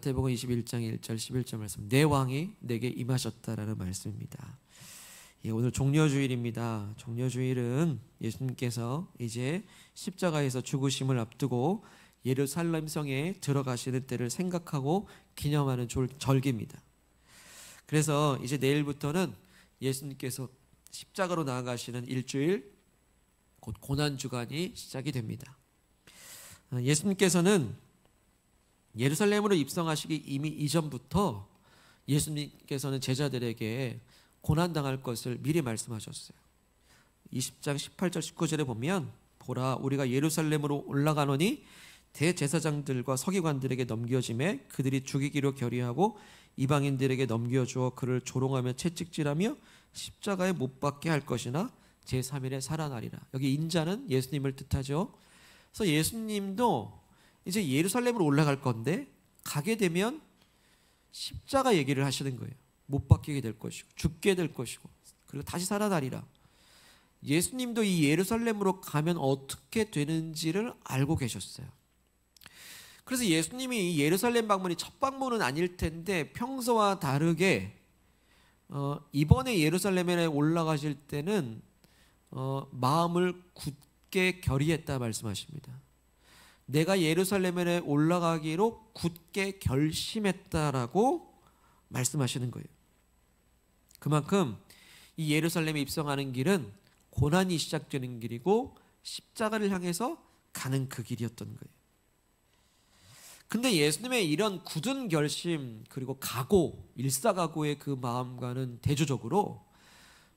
마태복음 21장 1절 11절 말씀, 내 왕이 내게 임하셨다라는 말씀입니다. 예, 오늘 종려주일입니다. 종려주일은 예수님께서 이제 십자가에서 죽으심을 앞두고 예루살렘 성에 들어가시는 때를 생각하고 기념하는 절기입니다. 그래서 이제 내일부터는 예수님께서 십자가로 나아가시는 일주일, 곧 고난주간이 시작이 됩니다. 예수님께서는 예루살렘으로 입성하시기 이미 이전부터 예수님께서는 제자들에게 고난당할 것을 미리 말씀하셨어요. 20장 18절 19절에 보면, 보라, 우리가 예루살렘으로 올라가노니 대제사장들과 서기관들에게 넘겨짐에 그들이 죽이기로 결의하고 이방인들에게 넘겨주어 그를 조롱하며 채찍질하며 십자가에 못 박게 할 것이나 제3일에 살아나리라. 여기 인자는 예수님을 뜻하죠. 그래서 예수님도 이제 예루살렘으로 올라갈 건데 가게 되면 십자가 얘기를 하시는 거예요. 못 박히게 될 것이고 죽게 될 것이고 그리고 다시 살아나리라. 예수님도 이 예루살렘으로 가면 어떻게 되는지를 알고 계셨어요. 그래서 예수님이 이 예루살렘 방문이 첫 방문은 아닐 텐데 평소와 다르게 이번에 예루살렘에 올라가실 때는 마음을 굳게 결의했다 말씀하십니다. 내가 예루살렘에 올라가기로 굳게 결심했다라고 말씀하시는 거예요. 그만큼 이 예루살렘에 입성하는 길은 고난이 시작되는 길이고 십자가를 향해서 가는 그 길이었던 거예요. 근데 예수님의 이런 굳은 결심 그리고 각오, 일사각오의 그 마음과는 대조적으로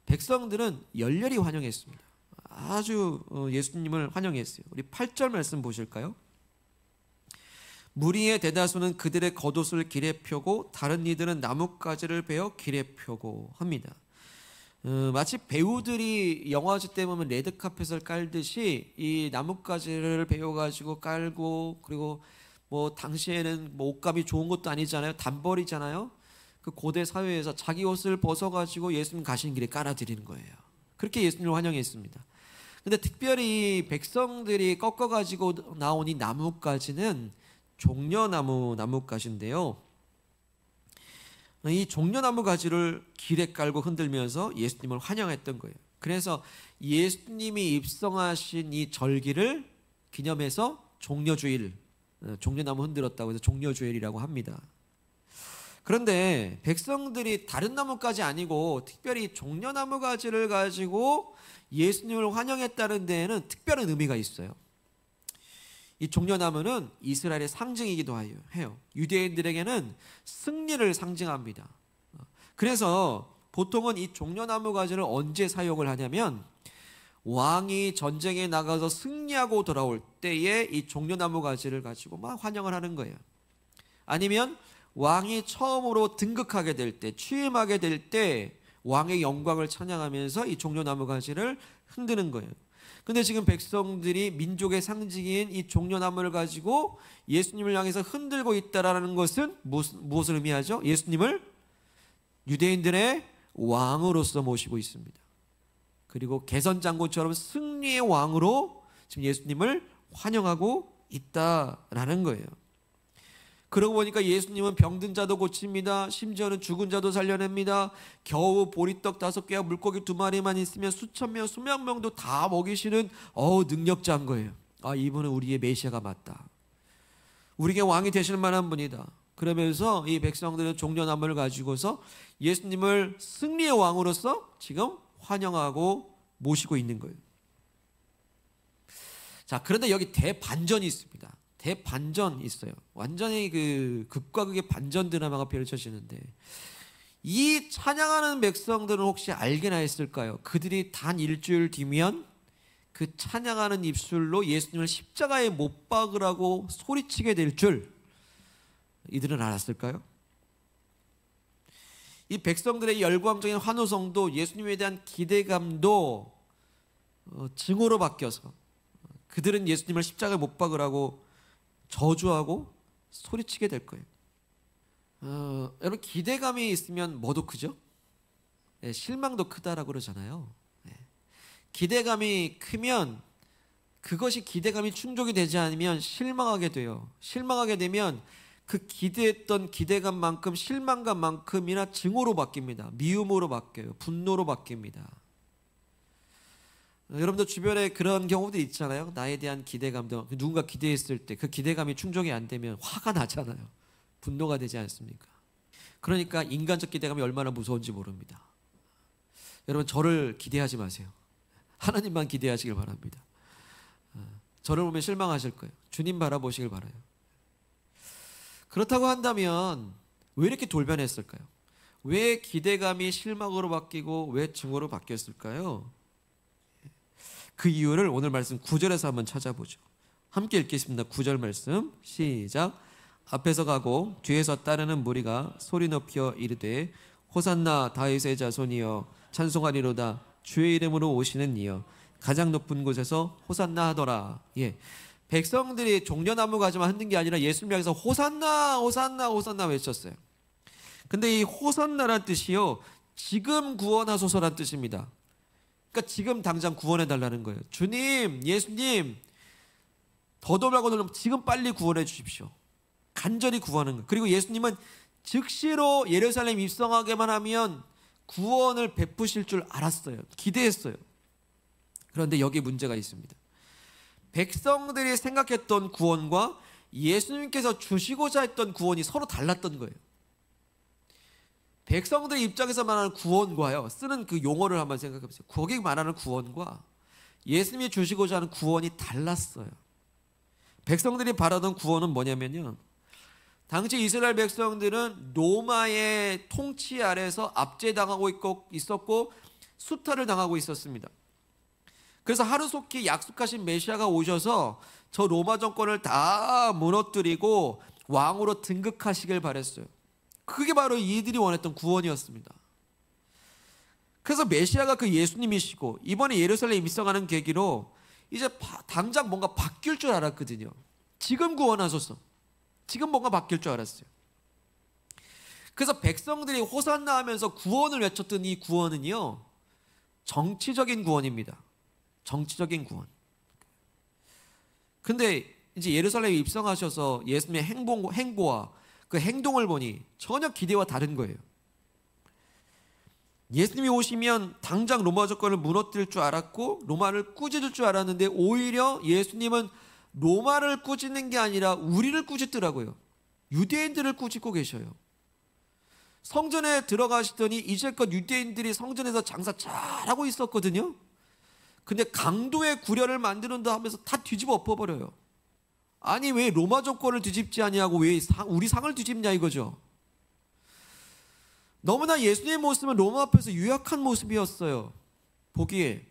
백성들은 열렬히 환영했습니다. 아주 예수님을 환영했어요. 우리 8절 말씀 보실까요? 무리의 대다수는 그들의 겉옷을 길에 펴고 다른 이들은 나뭇가지를 베어 길에 펴고 합니다. 마치 배우들이 영화제 때 보면 레드카펫을 깔듯이 이 나뭇가지를 베어가지고 깔고, 그리고 뭐 당시에는 뭐 옷감이 좋은 것도 아니잖아요. 단벌이잖아요. 그 고대 사회에서 자기 옷을 벗어가지고 예수님 가시는 길에 깔아드리는 거예요. 그렇게 예수님을 환영했습니다. 근데 특별히 백성들이 꺾어가지고 나온 이 나뭇가지는 종려나무 나뭇가지인데요. 이 종려나무 가지를 길에 깔고 흔들면서 예수님을 환영했던 거예요. 그래서 예수님이 입성하신 이 절기를 기념해서 종려주일, 종려나무 흔들었다고 해서 종려주일이라고 합니다. 그런데 백성들이 다른 나무까지 아니고 특별히 종려나무 가지를 가지고 예수님을 환영했다는 데에는 특별한 의미가 있어요. 이 종려나무는 이스라엘의 상징이기도 해요. 유대인들에게는 승리를 상징합니다. 그래서 보통은 이 종려나무 가지를 언제 사용을 하냐면 왕이 전쟁에 나가서 승리하고 돌아올 때에 이 종려나무 가지를 가지고 막 환영을 하는 거예요. 아니면 왕이 처음으로 등극하게 될 때, 취임하게 될 때 왕의 영광을 찬양하면서 이 종려나무 가지를 흔드는 거예요. 근데 지금 백성들이 민족의 상징인 이 종려나무를 가지고 예수님을 향해서 흔들고 있다라는 것은 무엇을 의미하죠? 예수님을 유대인들의 왕으로서 모시고 있습니다. 그리고 개선장군처럼 승리의 왕으로 지금 예수님을 환영하고 있다라는 거예요. 그러고 보니까 예수님은 병든 자도 고칩니다. 심지어는 죽은 자도 살려냅니다. 겨우 보리떡 5개와 물고기 2마리만 있으면 수천 명, 수백 명도 다 먹이시는 능력자인 거예요. 아, 이분은 우리의 메시아가 맞다. 우리에게 왕이 되실 만한 분이다. 그러면서 이 백성들은 종려나무를 가지고서 예수님을 승리의 왕으로서 지금 환영하고 모시고 있는 거예요. 자, 그런데 여기 대반전이 있습니다. 대반전이 있어요. 완전히 그 극과 극의 반전 드라마가 펼쳐지는데 이 찬양하는 백성들은 혹시 알게나 했을까요? 그들이 단 일주일 뒤면 그 찬양하는 입술로 예수님을 십자가에 못 박으라고 소리치게 될 줄 이들은 알았을까요? 이 백성들의 열광적인 환호성도 예수님에 대한 기대감도 증오로 바뀌어서 그들은 예수님을 십자가에 못 박으라고 저주하고 소리치게 될 거예요. 여러분, 기대감이 있으면 뭐도 크죠? 네, 실망도 크다라고 그러잖아요. 네. 기대감이 크면 그것이 기대감이 충족이 되지 않으면 실망하게 돼요. 실망하게 되면 그 기대했던 기대감만큼 실망감만큼이나 증오로 바뀝니다. 미움으로 바뀌어요. 분노로 바뀝니다. 여러분들 주변에 그런 경우도 있잖아요. 나에 대한 기대감도 누군가 기대했을 때 그 기대감이 충족이 안 되면 화가 나잖아요. 분노가 되지 않습니까? 그러니까 인간적 기대감이 얼마나 무서운지 모릅니다. 여러분 저를 기대하지 마세요. 하나님만 기대하시길 바랍니다. 저를 보면 실망하실 거예요. 주님 바라보시길 바라요. 그렇다고 한다면 왜 이렇게 돌변했을까요? 왜 기대감이 실망으로 바뀌고 왜 증오로 바뀌었을까요? 그 이유를 오늘 말씀 9절에서 한번 찾아보죠. 함께 읽겠습니다. 9절 말씀 시작. 앞에서 가고 뒤에서 따르는 무리가 소리 높여 이르되 호산나 다윗의 자손이여 찬송하리로다 주의 이름으로 오시는 이여 가장 높은 곳에서 호산나 하더라. 예, 백성들이 종려나무 가지만 흔든 게 아니라 예수님 향해서 호산나 호산나 호산나 외쳤어요. 근데 이 호산나란 뜻이요 지금 구원하소서란 뜻입니다. 그러니까 지금 당장 구원해 달라는 거예요. 주님, 예수님 더도 말고 도 지금 빨리 구원해 주십시오. 간절히 구하는 거예요. 그리고 예수님은 즉시로 예루살렘 입성하게만 하면 구원을 베푸실 줄 알았어요. 기대했어요. 그런데 여기 문제가 있습니다. 백성들이 생각했던 구원과 예수님께서 주시고자 했던 구원이 서로 달랐던 거예요. 백성들 입장에서 말하는 구원과요, 쓰는 그 용어를 한번 생각해 보세요. 거기 말하는 구원과 예수님이 주시고자 하는 구원이 달랐어요. 백성들이 바라던 구원은 뭐냐면요, 당시 이스라엘 백성들은 로마의 통치 아래서 압제당하고 있었고 수탈을 당하고 있었습니다. 그래서 하루속히 약속하신 메시아가 오셔서 저 로마 정권을 다 무너뜨리고 왕으로 등극하시길 바랬어요. 그게 바로 이들이 원했던 구원이었습니다. 그래서 메시아가 그 예수님이시고 이번에 예루살렘 입성하는 계기로 이제 당장 뭔가 바뀔 줄 알았거든요. 지금 구원하소서. 지금 뭔가 바뀔 줄 알았어요. 그래서 백성들이 호산나 하면서 구원을 외쳤던 이 구원은요, 정치적인 구원입니다. 정치적인 구원. 근데 이제 예루살렘에 입성하셔서 예수님의 행보와 그 행동을 보니 전혀 기대와 다른 거예요. 예수님이 오시면 당장 로마 정권을 무너뜨릴 줄 알았고 로마를 꾸짖을 줄 알았는데 오히려 예수님은 로마를 꾸짖는 게 아니라 우리를 꾸짖더라고요. 유대인들을 꾸짖고 계셔요. 성전에 들어가시더니 이제껏 유대인들이 성전에서 장사 잘하고 있었거든요. 근데 강도의 구려를 만드는다 하면서 다 뒤집어 엎어버려요. 아니 왜 로마 정권을 뒤집지 아니하고 왜 우리 상을 뒤집냐 이거죠. 너무나 예수님의 모습은 로마 앞에서 유약한 모습이었어요. 보기에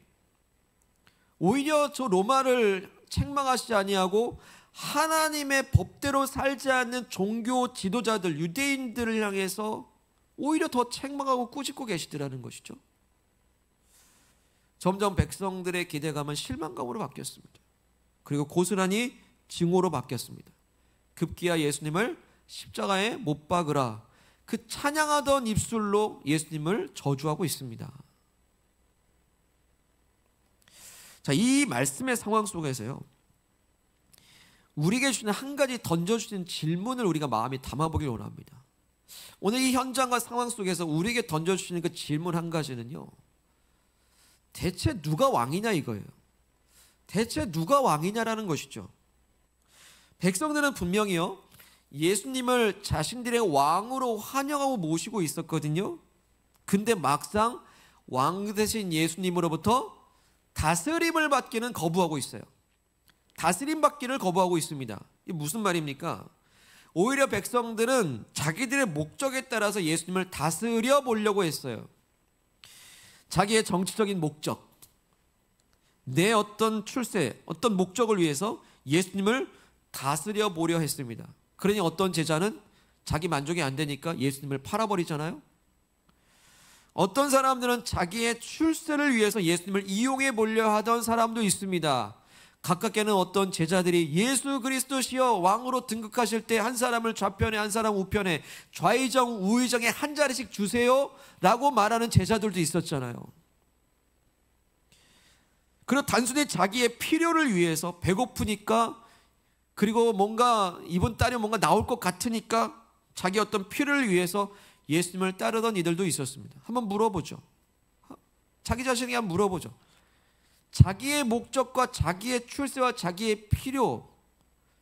오히려 저 로마를 책망하시지 아니하고 하나님의 법대로 살지 않는 종교 지도자들 유대인들을 향해서 오히려 더 책망하고 꾸짖고 계시더라는 것이죠. 점점 백성들의 기대감은 실망감으로 바뀌었습니다. 그리고 고스란히 증오로 바뀌었습니다. 급기야 예수님을 십자가에 못 박으라, 그 찬양하던 입술로 예수님을 저주하고 있습니다. 자, 이 말씀의 상황 속에서요, 우리에게 주는 한 가지 던져주신 질문을 우리가 마음에 담아보길 원합니다. 오늘 이 현장과 상황 속에서 우리에게 던져주시는 그 질문 한 가지는요, 대체 누가 왕이냐 이거예요. 대체 누가 왕이냐라는 것이죠. 백성들은 분명히요, 예수님을 자신들의 왕으로 환영하고 모시고 있었거든요. 근데 막상 왕 대신 예수님으로부터 다스림을 받기는 거부하고 있어요. 다스림 받기를 거부하고 있습니다. 이게 무슨 말입니까? 오히려 백성들은 자기들의 목적에 따라서 예수님을 다스려 보려고 했어요. 자기의 정치적인 목적, 내 어떤 출세, 어떤 목적을 위해서 예수님을 다스려 보려 했습니다. 그러니 어떤 제자는 자기 만족이 안 되니까 예수님을 팔아버리잖아요. 어떤 사람들은 자기의 출세를 위해서 예수님을 이용해 보려 하던 사람도 있습니다. 가깝게는 어떤 제자들이 예수 그리스도시여 왕으로 등극하실 때 한 사람을 좌편에 한 사람 우편에 좌의정 우의정에 한 자리씩 주세요 라고 말하는 제자들도 있었잖아요. 그리고 단순히 자기의 필요를 위해서 배고프니까 그리고 뭔가 이번 달에 뭔가 나올 것 같으니까 자기 어떤 필요를 위해서 예수님을 따르던 이들도 있었습니다. 한번 물어보죠. 자기 자신에게 한번 물어보죠. 자기의 목적과 자기의 출세와 자기의 필요,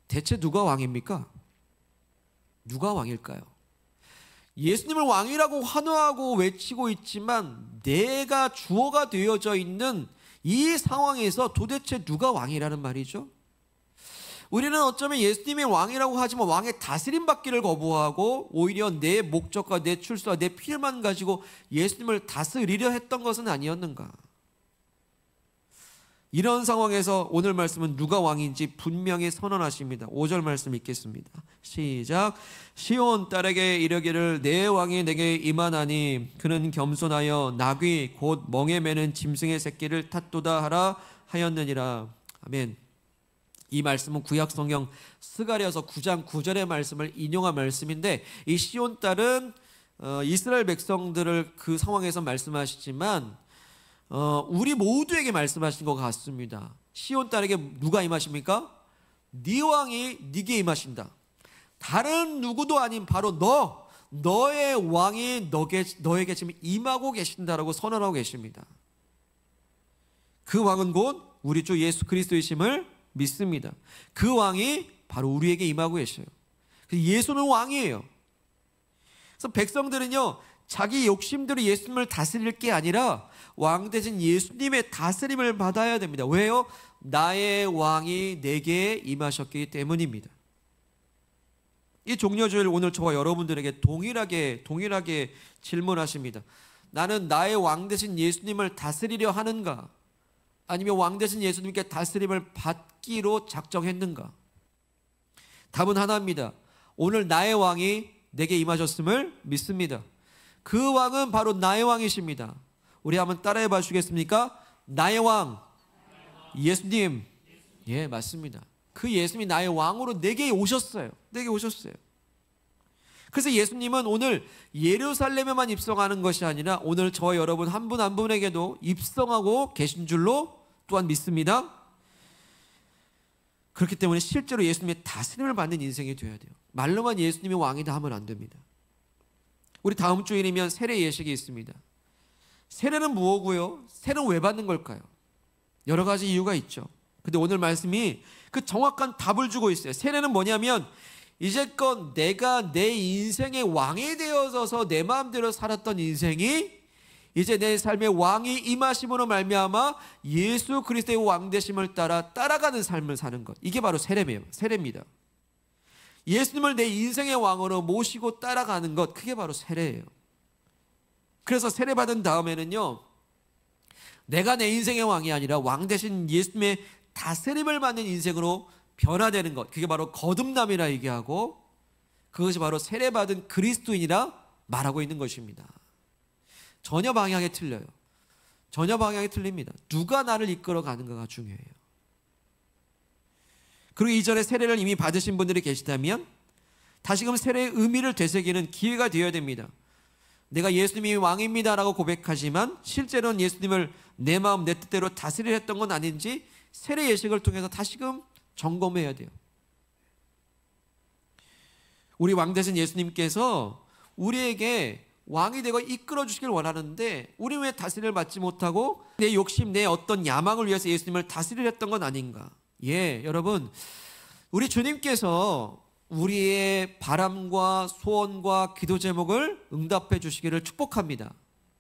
대체 누가 왕입니까? 누가 왕일까요? 예수님을 왕이라고 환호하고 외치고 있지만 내가 주어가 되어져 있는 이 상황에서 도대체 누가 왕이라는 말이죠? 우리는 어쩌면 예수님이 왕이라고 하지만 왕의 다스림 받기를 거부하고 오히려 내 목적과 내 출세와 내 필요만 가지고 예수님을 다스리려 했던 것은 아니었는가? 이런 상황에서 오늘 말씀은 누가 왕인지 분명히 선언하십니다. 5절 말씀 읽겠습니다. 시작. 시온 딸에게 이르기를 내 왕이 내게 임하나니 그는 겸손하여 나귀 곧 멍에 매는 짐승의 새끼를 탓도다 하라 하였느니라. 아멘. 이 말씀은 구약 성경 스가랴서 9장 9절의 말씀을 인용한 말씀인데, 이 시온 딸은 이스라엘 백성들을 그 상황에서 말씀하시지만 우리 모두에게 말씀하신 것 같습니다. 시온 딸에게 누가 임하십니까? 네 왕이 네게 임하신다. 다른 누구도 아닌 바로 너의 왕이 너에게 지금 임하고 계신다라고 선언하고 계십니다. 그 왕은 곧 우리 주 예수 그리스도이심을 믿습니다. 그 왕이 바로 우리에게 임하고 계셔요. 예수는 왕이에요. 그래서 백성들은요, 자기 욕심대로 예수님을 다스릴 게 아니라 왕 대신 예수님의 다스림을 받아야 됩니다. 왜요? 나의 왕이 내게 임하셨기 때문입니다. 이 종려주일 오늘 저와 여러분들에게 동일하게 질문하십니다. 나는 나의 왕 대신 예수님을 다스리려 하는가? 아니면 왕 대신 예수님께 다스림을 받기로 작정했는가? 답은 하나입니다. 오늘 나의 왕이 내게 임하셨음을 믿습니다. 그 왕은 바로 나의 왕이십니다. 우리 한번 따라해 봐주시겠습니까? 나의 왕, 예수님. 예, 맞습니다. 그 예수님이 나의 왕으로 내게 오셨어요. 그래서 예수님은 오늘 예루살렘에만 입성하는 것이 아니라 오늘 저와 여러분 한 분 한 분에게도 입성하고 계신 줄로 또한 믿습니다. 그렇기 때문에 실제로 예수님의 다스림을 받는 인생이 되어야 돼요. 말로만 예수님이 왕이다 하면 안 됩니다. 우리 다음 주일이면 세례 예식이 있습니다. 세례는 뭐고요? 세례는 왜 받는 걸까요? 여러 가지 이유가 있죠. 근데 오늘 말씀이 그 정확한 답을 주고 있어요. 세례는 뭐냐면 이제껏 내가 내 인생의 왕이 되어져서 내 마음대로 살았던 인생이 이제 내 삶의 왕이 임하심으로 말미암아 예수 그리스도의 왕 되심을 따라가는 삶을 사는 것. 이게 바로 세례입니다. 예수님을 내 인생의 왕으로 모시고 따라가는 것, 그게 바로 세례예요. 그래서 세례 받은 다음에는요, 내가 내 인생의 왕이 아니라 왕 대신 예수님의 다스림을 받는 인생으로 변화되는 것, 그게 바로 거듭남이라 얘기하고 그것이 바로 세례 받은 그리스도인이라 말하고 있는 것입니다. 전혀 방향이 틀려요. 전혀 방향이 틀립니다. 누가 나를 이끌어 가는가가 중요해요. 그리고 이전에 세례를 이미 받으신 분들이 계시다면 다시금 세례의 의미를 되새기는 기회가 되어야 됩니다. 내가 예수님이 왕입니다라고 고백하지만 실제로는 예수님을 내 마음 내 뜻대로 다스리려 했던 건 아닌지 세례 예식을 통해서 다시금 점검해야 돼요. 우리 왕 되신 예수님께서 우리에게 왕이 되고 이끌어 주시길 원하는데 우리 왜 다스림을 받지 못하고 내 욕심, 내 어떤 야망을 위해서 예수님을 다스리려 했던 건 아닌가? 예, 여러분, 우리 주님께서 우리의 바람과 소원과 기도 제목을 응답해 주시기를 축복합니다.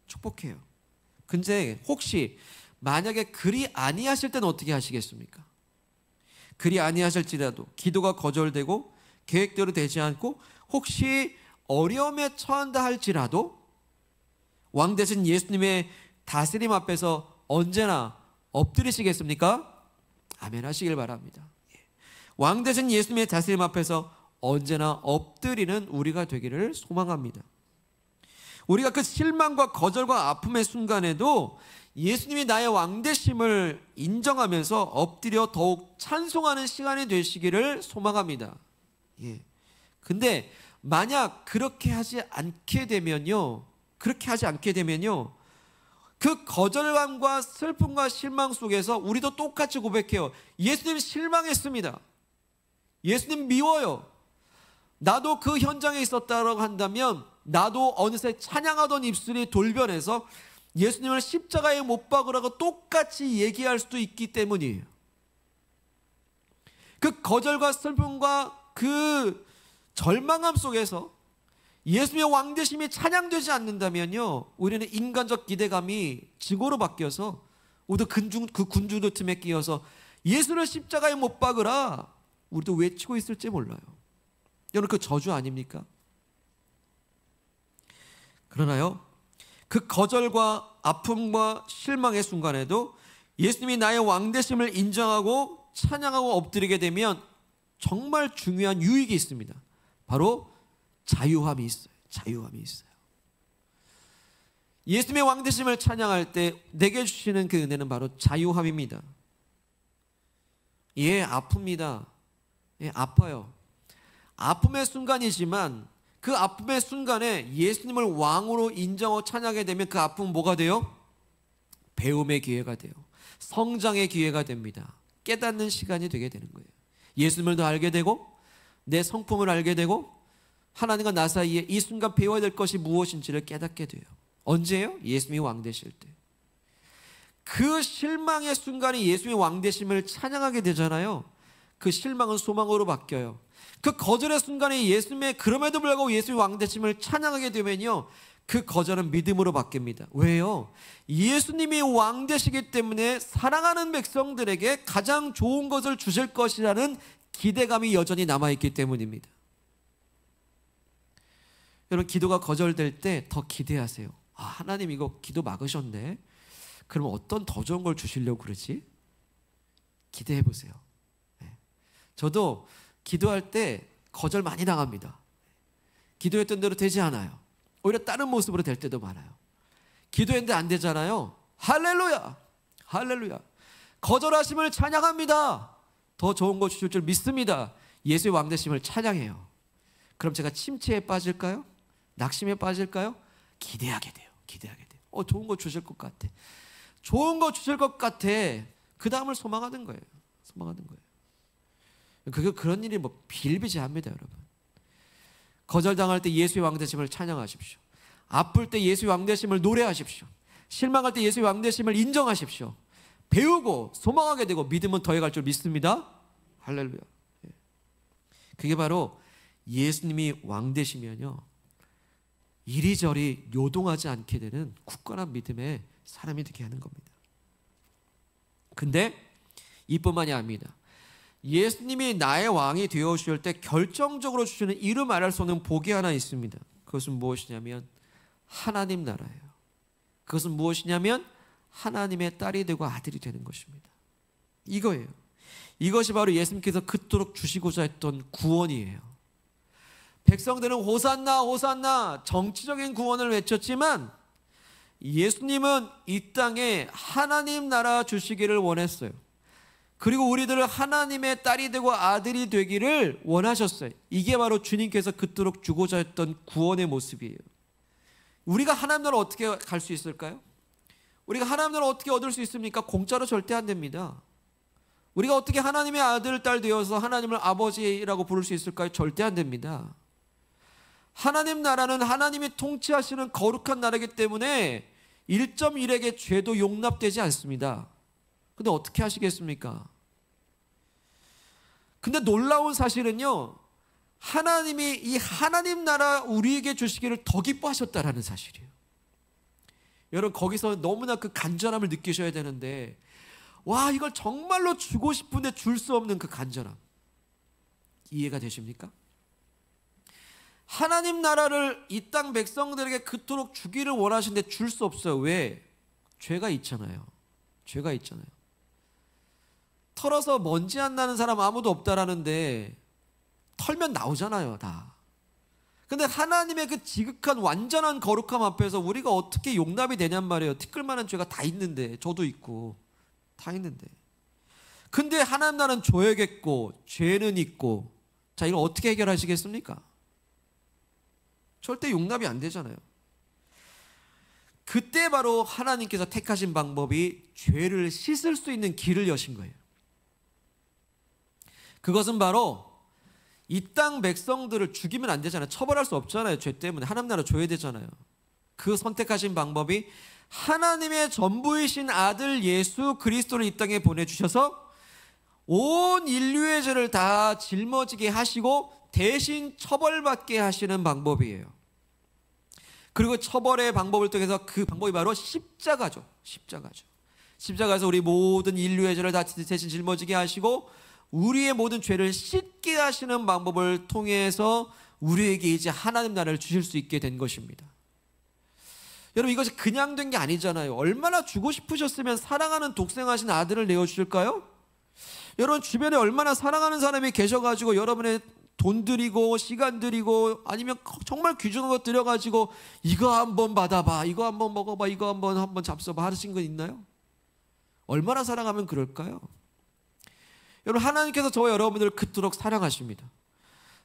축복해요. 근데 혹시 만약에 그리 아니하실 때는 어떻게 하시겠습니까? 그리 아니하실지라도 기도가 거절되고 계획대로 되지 않고 혹시 어려움에 처한다 할지라도 왕 되신 예수님의 다스림 앞에서 언제나 엎드리시겠습니까? 아멘 하시길 바랍니다. 왕 되신 예수님의 다스림 앞에서 언제나 엎드리는 우리가 되기를 소망합니다. 우리가 그 실망과 거절과 아픔의 순간에도 예수님이 나의 왕 되심을 인정하면서 엎드려 더욱 찬송하는 시간이 되시기를 소망합니다. 예. 근데 만약 그렇게 하지 않게 되면요, 그 거절감과 슬픔과 실망 속에서 우리도 똑같이 고백해요. 예수님 실망했습니다. 예수님 미워요. 나도 그 현장에 있었다고 한다면 나도 어느새 찬양하던 입술이 돌변해서 예수님을 십자가에 못 박으라고 똑같이 얘기할 수도 있기 때문이에요. 그 거절과 슬픔과 그 절망함 속에서 예수님의 왕되심이 찬양되지 않는다면요, 우리는 인간적 기대감이 증오로 바뀌어서 우리도 그 군중들 틈에 끼어서 예수를 십자가에 못 박으라 우리도 외치고 있을지 몰라요. 여러분, 그 저주 아닙니까? 그러나요, 그 거절과 아픔과 실망의 순간에도 예수님이 나의 왕되심을 인정하고 찬양하고 엎드리게 되면 정말 중요한 유익이 있습니다. 바로 자유함이 있어요. 자유함이 있어요. 예수님의 왕되심을 찬양할 때 내게 주시는 그 은혜는 바로 자유함입니다. 예, 아픕니다. 예, 아파요. 아픔의 순간이지만 그 아픔의 순간에 예수님을 왕으로 인정하고 찬양하게 되면 그 아픔은 뭐가 돼요? 배움의 기회가 돼요. 성장의 기회가 됩니다. 깨닫는 시간이 되게 되는 거예요. 예수님을 더 알게 되고 내 성품을 알게 되고 하나님과 나 사이에 이 순간 배워야 될 것이 무엇인지를 깨닫게 돼요. 언제예요? 예수님이 왕 되실 때. 그 실망의 순간에 예수님의 왕 되심을 찬양하게 되잖아요. 그 실망은 소망으로 바뀌어요. 그 거절의 순간에 예수님의, 그럼에도 불구하고 예수님의 왕 되심을 찬양하게 되면요, 그 거절은 믿음으로 바뀝니다. 왜요? 예수님이 왕 되시기 때문에 사랑하는 백성들에게 가장 좋은 것을 주실 것이라는 기대감이 여전히 남아있기 때문입니다. 여러분, 기도가 거절될 때 더 기대하세요. 아, 하나님 이거 기도 막으셨네. 그럼 어떤 더 좋은 걸 주시려고 그러지? 기대해 보세요. 저도 기도할 때 거절 많이 당합니다. 기도했던 대로 되지 않아요. 오히려 다른 모습으로 될 때도 많아요. 기도했는데 안 되잖아요. 할렐루야! 할렐루야! 거절하심을 찬양합니다. 더 좋은 거 주실 줄 믿습니다. 예수의 왕되심을 찬양해요. 그럼 제가 침체에 빠질까요? 낙심에 빠질까요? 기대하게 돼요. 기대하게 돼요. 좋은 거 주실 것 같아. 좋은 거 주실 것 같아. 그 다음을 소망하는 거예요. 소망하는 거예요. 그런 일이 뭐 비일비재합니다, 여러분. 거절당할 때 예수의 왕되심을 찬양하십시오. 아플 때 예수의 왕되심을 노래하십시오. 실망할 때 예수의 왕되심을 인정하십시오. 배우고 소망하게 되고 믿음은 더해갈 줄 믿습니다. 할렐루야. 그게 바로 예수님이 왕되시면요, 이리저리 요동하지 않게 되는 굳건한 믿음의 사람이 되게 하는 겁니다. 근데 이뿐만이 아닙니다. 예수님이 나의 왕이 되어주실 때 결정적으로 주시는 이루 말할 수 없는 복이 하나 있습니다. 그것은 무엇이냐면 하나님 나라예요. 그것은 무엇이냐면 하나님의 딸이 되고 아들이 되는 것입니다. 이거예요. 이것이 바로 예수님께서 그토록 주시고자 했던 구원이에요. 백성들은 호산나 호산나 정치적인 구원을 외쳤지만 예수님은 이 땅에 하나님 나라 주시기를 원했어요. 그리고 우리들을 하나님의 딸이 되고 아들이 되기를 원하셨어요. 이게 바로 주님께서 그토록 주고자 했던 구원의 모습이에요. 우리가 하나님 나라 어떻게 갈 수 있을까요? 우리가 하나님 나라 어떻게 얻을 수 있습니까? 공짜로 절대 안 됩니다. 우리가 어떻게 하나님의 아들, 딸 되어서 하나님을 아버지라고 부를 수 있을까요? 절대 안 됩니다. 하나님 나라는 하나님이 통치하시는 거룩한 나라이기 때문에 1.1에게 죄도 용납되지 않습니다. 근데 어떻게 하시겠습니까? 근데 놀라운 사실은요, 하나님이 이 하나님 나라 우리에게 주시기를 더 기뻐하셨다라는 사실이에요. 여러분, 거기서 너무나 그 간절함을 느끼셔야 되는데, 와, 이걸 정말로 주고 싶은데 줄 수 없는 그 간절함, 이해가 되십니까? 하나님 나라를 이 땅 백성들에게 그토록 주기를 원하시는데 줄 수 없어요. 왜? 죄가 있잖아요. 죄가 있잖아요. 털어서 먼지 안 나는 사람 아무도 없다라는데 털면 나오잖아요, 다. 근데 하나님의 그 지극한 완전한 거룩함 앞에서 우리가 어떻게 용납이 되냔 말이에요. 티끌만한 죄가 다 있는데, 저도 있고 다 있는데. 근데 하나님 나라는 줘야겠고 죄는 있고, 자, 이걸 어떻게 해결하시겠습니까? 절대 용납이 안 되잖아요. 그때 바로 하나님께서 택하신 방법이 죄를 씻을 수 있는 길을 여신 거예요. 그것은 바로 이 땅 백성들을 죽이면 안 되잖아요. 처벌할 수 없잖아요. 죄 때문에 하나님 나라 줘야 되잖아요. 그 선택하신 방법이 하나님의 전부이신 아들 예수 그리스도를 이 땅에 보내주셔서 온 인류의 죄를 다 짊어지게 하시고 대신 처벌받게 하시는 방법이에요. 그리고 처벌의 방법을 통해서 그 방법이 바로 십자가죠. 십자가에서 우리 모든 인류의 죄를 다 대신 짊어지게 하시고 우리의 모든 죄를 씻게 하시는 방법을 통해서 우리에게 이제 하나님 나라를 주실 수 있게 된 것입니다. 여러분, 이것이 그냥 된 게 아니잖아요. 얼마나 주고 싶으셨으면 사랑하는 독생하신 아들을 내어주실까요? 여러분, 주변에 얼마나 사랑하는 사람이 계셔가지고 여러분의 돈 들이고 시간 들이고 아니면 정말 귀중한 것 들여가지고 이거 한번 받아봐, 이거 한번 먹어봐, 이거 한번 잡숴봐 하신 거 있나요? 얼마나 사랑하면 그럴까요? 여러분, 하나님께서 저와 여러분들을 그토록 사랑하십니다.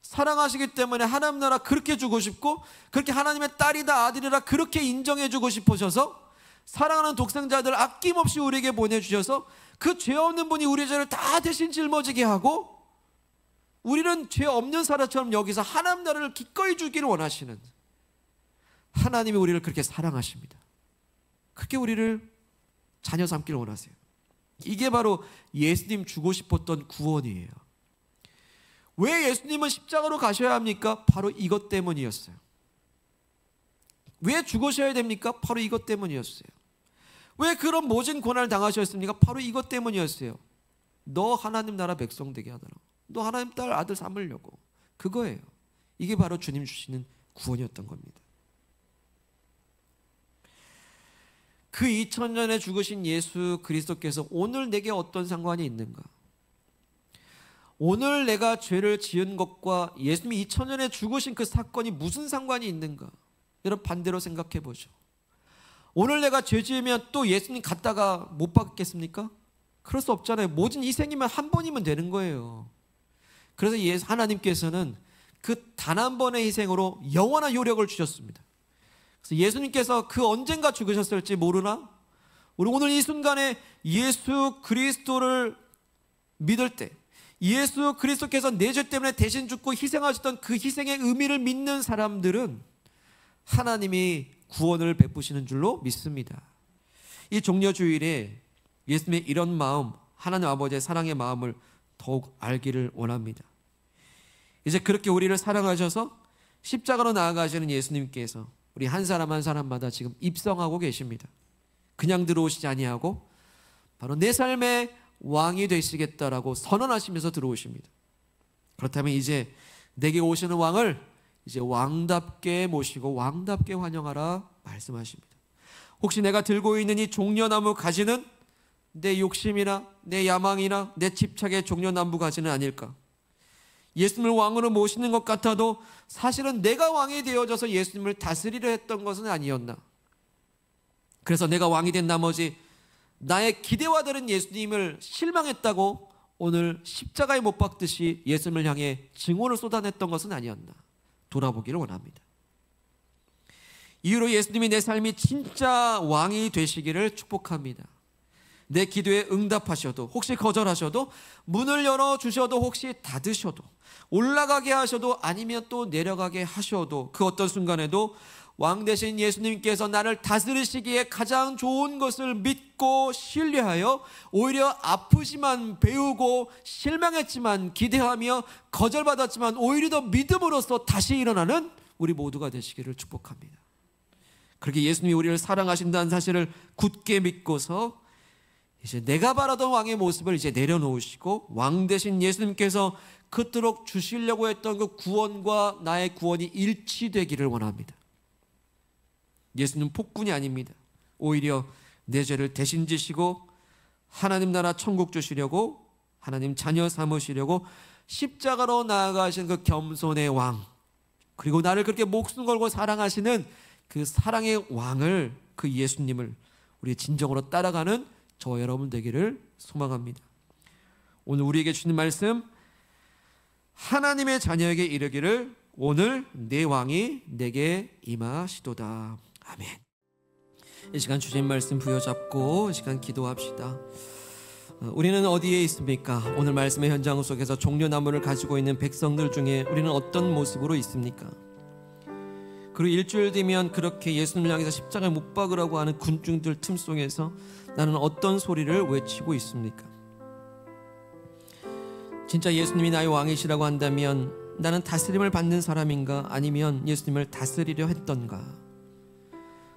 사랑하시기 때문에 하나님 나라 그렇게 주고 싶고 그렇게 하나님의 딸이다 아들이라 그렇게 인정해 주고 싶으셔서 사랑하는 독생자들 아낌없이 우리에게 보내주셔서 그 죄 없는 분이 우리의 죄를 다 대신 짊어지게 하고 우리는 죄 없는 사람처럼 여기서 하나님 나라를 기꺼이 주기를 원하시는 하나님이 우리를 그렇게 사랑하십니다. 그렇게 우리를 자녀 삼기를 원하세요. 이게 바로 예수님 주고 싶었던 구원이에요. 왜 예수님은 십자가로 가셔야 합니까? 바로 이것 때문이었어요. 왜 죽으셔야 됩니까? 바로 이것 때문이었어요. 왜 그런 모진 고난을 당하셨습니까? 바로 이것 때문이었어요. 너 하나님 나라 백성 되게 하더라. 너 하나님 딸 아들 삼으려고. 그거예요. 이게 바로 주님 주시는 구원이었던 겁니다. 그 2000년에 죽으신 예수 그리스도께서 오늘 내게 어떤 상관이 있는가? 오늘 내가 죄를 지은 것과 예수님이 2000년에 죽으신 그 사건이 무슨 상관이 있는가? 여러분, 반대로 생각해 보죠. 오늘 내가 죄 지으면 또 예수님 갔다가 못 받겠습니까? 그럴 수 없잖아요. 모진 희생이면 한 번이면 되는 거예요. 그래서 하나님께서는 그 단 한 번의 희생으로 영원한 효력을 주셨습니다. 그래서 예수님께서 그 언젠가 죽으셨을지 모르나 우리 오늘 이 순간에 예수 그리스도를 믿을 때 예수 그리스도께서 내 죄 때문에 대신 죽고 희생하셨던 그 희생의 의미를 믿는 사람들은 하나님이 구원을 베푸시는 줄로 믿습니다. 이 종려주일에 예수님의 이런 마음, 하나님 아버지의 사랑의 마음을 더욱 알기를 원합니다. 이제 그렇게 우리를 사랑하셔서 십자가로 나아가시는 예수님께서 우리 한 사람 한 사람마다 지금 입성하고 계십니다. 그냥 들어오시지 아니하고 바로 내 삶의 왕이 되시겠다라고 선언하시면서 들어오십니다. 그렇다면 이제 내게 오시는 왕을 이제 왕답게 모시고 왕답게 환영하라 말씀하십니다. 혹시 내가 들고 있는 이 종려나무 가지는 내 욕심이나 내 야망이나 내 집착의 종려나무 가지는 아닐까? 예수님을 왕으로 모시는 것 같아도 사실은 내가 왕이 되어져서 예수님을 다스리려 했던 것은 아니었나? 그래서 내가 왕이 된 나머지 나의 기대와 다른 예수님을 실망했다고 오늘 십자가에 못 박듯이 예수님을 향해 증오를 쏟아냈던 것은 아니었나? 돌아보기를 원합니다. 이후로 예수님이 내 삶이 진짜 왕이 되시기를 축복합니다. 내 기도에 응답하셔도 혹시 거절하셔도 문을 열어주셔도 혹시 닫으셔도 올라가게 하셔도 아니면 또 내려가게 하셔도 그 어떤 순간에도 왕 되신 예수님께서 나를 다스리시기에 가장 좋은 것을 믿고 신뢰하여 오히려 아프지만 배우고 실망했지만 기대하며 거절받았지만 오히려 더 믿음으로써 다시 일어나는 우리 모두가 되시기를 축복합니다. 그렇게 예수님이 우리를 사랑하신다는 사실을 굳게 믿고서 이제 내가 바라던 왕의 모습을 이제 내려놓으시고 왕 되신 예수님께서 그토록 주시려고 했던 그 구원과 나의 구원이 일치되기를 원합니다. 예수님은 폭군이 아닙니다. 오히려 내 죄를 대신 지시고 하나님 나라 천국 주시려고 하나님 자녀 삼으시려고 십자가로 나아가신 그 겸손의 왕, 그리고 나를 그렇게 목숨 걸고 사랑하시는 그 사랑의 왕을, 그 예수님을 우리 진정으로 따라가는 저와 여러분 되기를 소망합니다. 오늘 우리에게 주신 말씀, 하나님의 자녀에게 이르기를 오늘 내 왕이 내게 임하시도다. 아멘. 이 시간 주신 말씀 부여잡고 이 시간 기도합시다. 우리는 어디에 있습니까? 오늘 말씀의 현장 속에서 종려나무를 가지고 있는 백성들 중에 우리는 어떤 모습으로 있습니까? 그리고 일주일 뒤면 그렇게 예수님을 향해서 십자가에 못 박으라고 하는 군중들 틈 속에서 나는 어떤 소리를 외치고 있습니까? 진짜 예수님이 나의 왕이시라고 한다면 나는 다스림을 받는 사람인가? 아니면 예수님을 다스리려 했던가?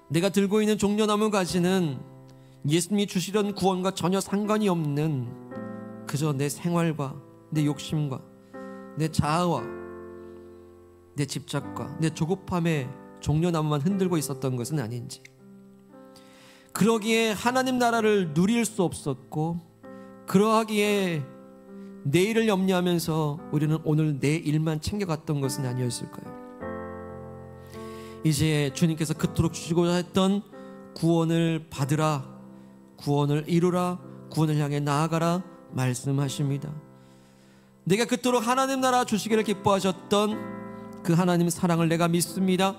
내가 들고 있는 종려나무 가지는 예수님이 주시려는 구원과 전혀 상관이 없는 그저 내 생활과 내 욕심과 내 자아와 내 집착과 내 조급함에 종려나무만 흔들고 있었던 것은 아닌지, 그러기에 하나님 나라를 누릴 수 없었고 그러하기에 내일을 염려하면서 우리는 오늘 내 일만 챙겨갔던 것은 아니었을까요? 이제 주님께서 그토록 주시고자 했던 구원을 받으라, 구원을 이루라, 구원을 향해 나아가라 말씀하십니다. 내가 그토록 하나님 나라 주시기를 기뻐하셨던 그 하나님 사랑을 내가 믿습니다.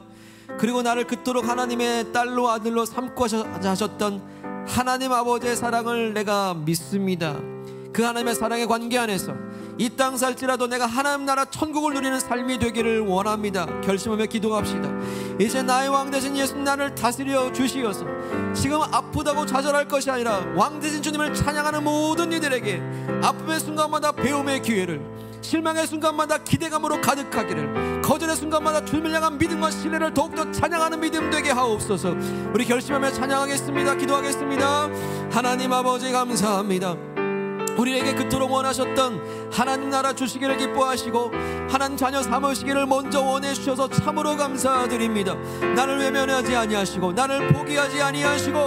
그리고 나를 그토록 하나님의 딸로 아들로 삼고 하셨던 하나님 아버지의 사랑을 내가 믿습니다. 그 하나님의 사랑의 관계 안에서 이 땅 살지라도 내가 하나님 나라 천국을 누리는 삶이 되기를 원합니다. 결심하며 기도합시다. 이제 나의 왕 되신 예수님 나를 다스려 주시어서 지금 아프다고 좌절할 것이 아니라 왕 되신 주님을 찬양하는 모든 이들에게 아픔의 순간마다 배움의 기회를, 실망의 순간마다 기대감으로 가득하기를, 거절의 순간마다 주님을 향한 믿음과 신뢰를 더욱더 찬양하는 믿음 되게 하옵소서. 우리 결심하며 찬양하겠습니다. 기도하겠습니다. 하나님 아버지 감사합니다. 우리에게 그토록 원하셨던 하나님 나라 주시기를 기뻐하시고 하나님 자녀 삼으시기를 먼저 원해 주셔서 참으로 감사드립니다. 나를 외면하지 아니하시고 나를 포기하지 아니하시고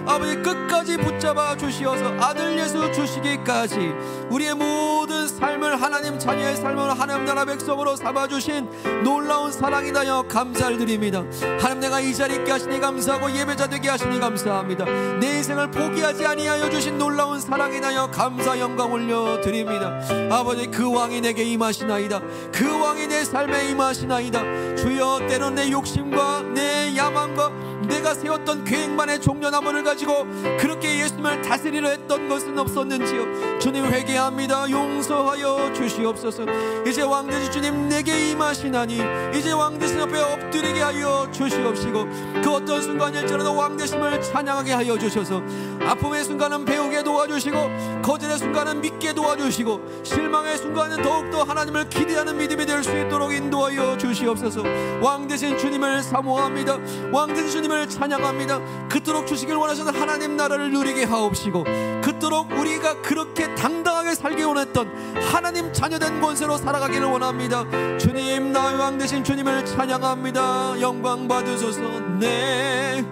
아버지 끝까지 붙잡아 주시어서 아들 예수 주시기까지 우리의 모든 삶을 하나님 자녀의 삶을 하나님 나라 백성으로 삼아주신 놀라운 사랑이다여 감사를 드립니다. 하나님, 내가 이 자리에 있게 하시니 감사하고 예배자 되게 하시니 감사합니다. 내 인생을 포기하지 아니하여 주신 놀라운 사랑이다여 감사 영광 올려드립니다. 아버지, 그 왕이 내게 임하시나이다. 그 왕이 내 삶에 임하시나이다. 주여, 때론 내 욕심과 내 야망과 내가 세웠던 계획만의 종려나무를 가지고 그렇게 예수님을 다스리려 했던 것은 없었는지요. 주님, 회개합니다. 용서하여 주시옵소서. 이제 왕되신 주님 내게 임하시나니 이제 왕되신 옆에 엎드리게 하여 주시옵시고 그 어떤 순간일지라도 왕되심을 찬양하게 하여 주셔서 아픔의 순간은 배우게 도와주시고 거절의 순간은 믿게 도와주시고 실망의 순간은 더욱더 하나님을 기대하는 믿음이 될 수 있도록 인도하여 주시옵소서. 왕되신 주님을 사모합니다. 왕되신 주님을 찬양합니다. 그토록 주시길 원하시는 하나님 나라를 누리게 하옵시고 그토록 우리가 그렇게 당당하게 살기 원했던 하나님 자녀된 권세로 살아가기를 원합니다. 주님, 나의 왕되신 주님을 찬양합니다. 영광 받으소서. 내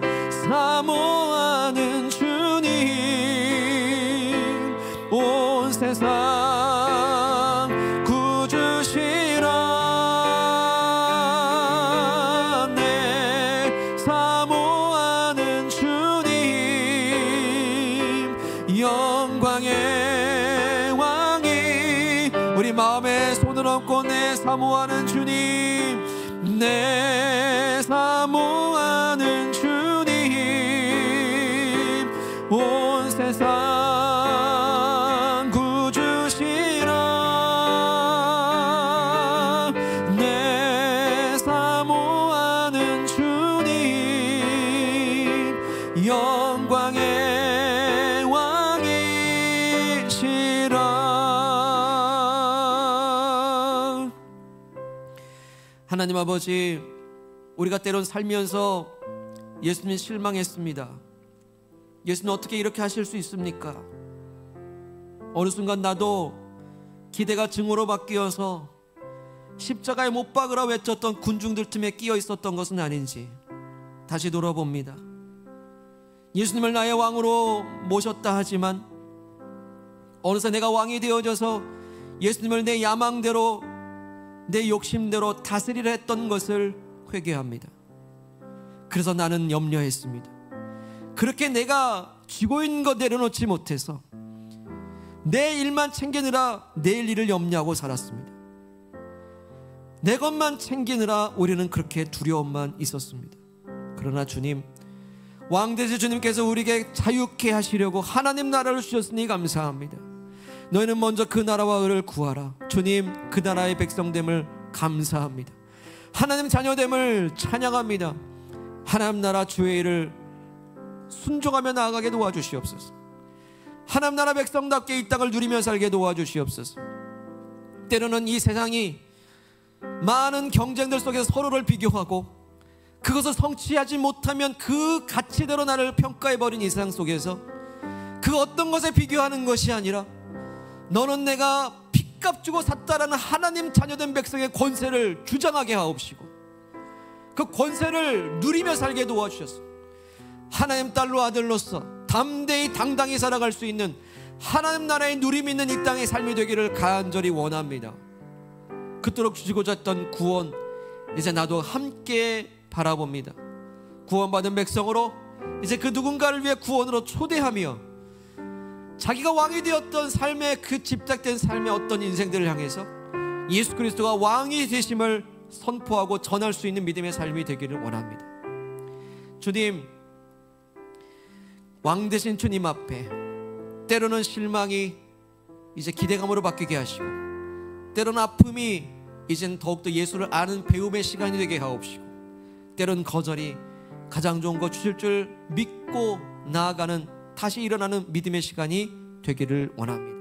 사모하는 주님, 온 세상 구주시라. 내 사모하는 주님, 영광의 왕이 우리 마음에 손을 얹고 내 사모하는 주님, 내 사모하는 주님, 온 세상 구주시라. 내 사모하는 주님, 영광의 왕이시라. 하나님 아버지, 우리가 때론 살면서 예수님 실망했습니다. 예수님 어떻게 이렇게 하실 수 있습니까? 어느 순간 나도 기대가 증오로 바뀌어서 십자가에 못 박으라 외쳤던 군중들 틈에 끼어 있었던 것은 아닌지 다시 돌아봅니다. 예수님을 나의 왕으로 모셨다 하지만 어느새 내가 왕이 되어져서 예수님을 내 야망대로 내 욕심대로 다스리려 했던 것을 회개합니다. 그래서 나는 염려했습니다. 그렇게 내가 쥐고 있는 거 내려놓지 못해서 내 일만 챙기느라 내일 일을 염려하고 살았습니다. 내 것만 챙기느라 우리는 그렇게 두려움만 있었습니다. 그러나 주님, 왕 되신 주님께서 우리에게 자유케 하시려고 하나님 나라를 주셨으니 감사합니다. 너희는 먼저 그 나라와 의를 구하라. 주님, 그 나라의 백성됨을 감사합니다. 하나님 자녀됨을 찬양합니다. 하나님 나라 주의 일을 순종하며 나아가게 도와주시옵소서. 하나님 나라 백성답게 이 땅을 누리며 살게 도와주시옵소서. 때로는 이 세상이 많은 경쟁들 속에서 서로를 비교하고 그것을 성취하지 못하면 그 가치대로 나를 평가해버린 이 세상 속에서 그 어떤 것에 비교하는 것이 아니라 너는 내가 핏값 주고 샀다라는 하나님 자녀된 백성의 권세를 주장하게 하옵시고 그 권세를 누리며 살게 도와주셔서 하나님 딸로 아들로서 담대히 당당히 살아갈 수 있는 하나님 나라의 누림 있는 이 땅의 삶이 되기를 간절히 원합니다. 그토록 주시고자 했던 구원, 이제 나도 함께 바라봅니다. 구원받은 백성으로 이제 그 누군가를 위해 구원으로 초대하며 자기가 왕이 되었던 삶의 그 집착된 삶의 어떤 인생들을 향해서 예수 그리스도가 왕이 되심을 선포하고 전할 수 있는 믿음의 삶이 되기를 원합니다. 주님, 왕 되신 주님 앞에 때로는 실망이 이제 기대감으로 바뀌게 하시고 때로는 아픔이 이젠 더욱더 예수를 아는 배움의 시간이 되게 하옵시고 때로는 거절이 가장 좋은 거 주실 줄 믿고 나아가는 다시 일어나는 믿음의 시간이 되기를 원합니다.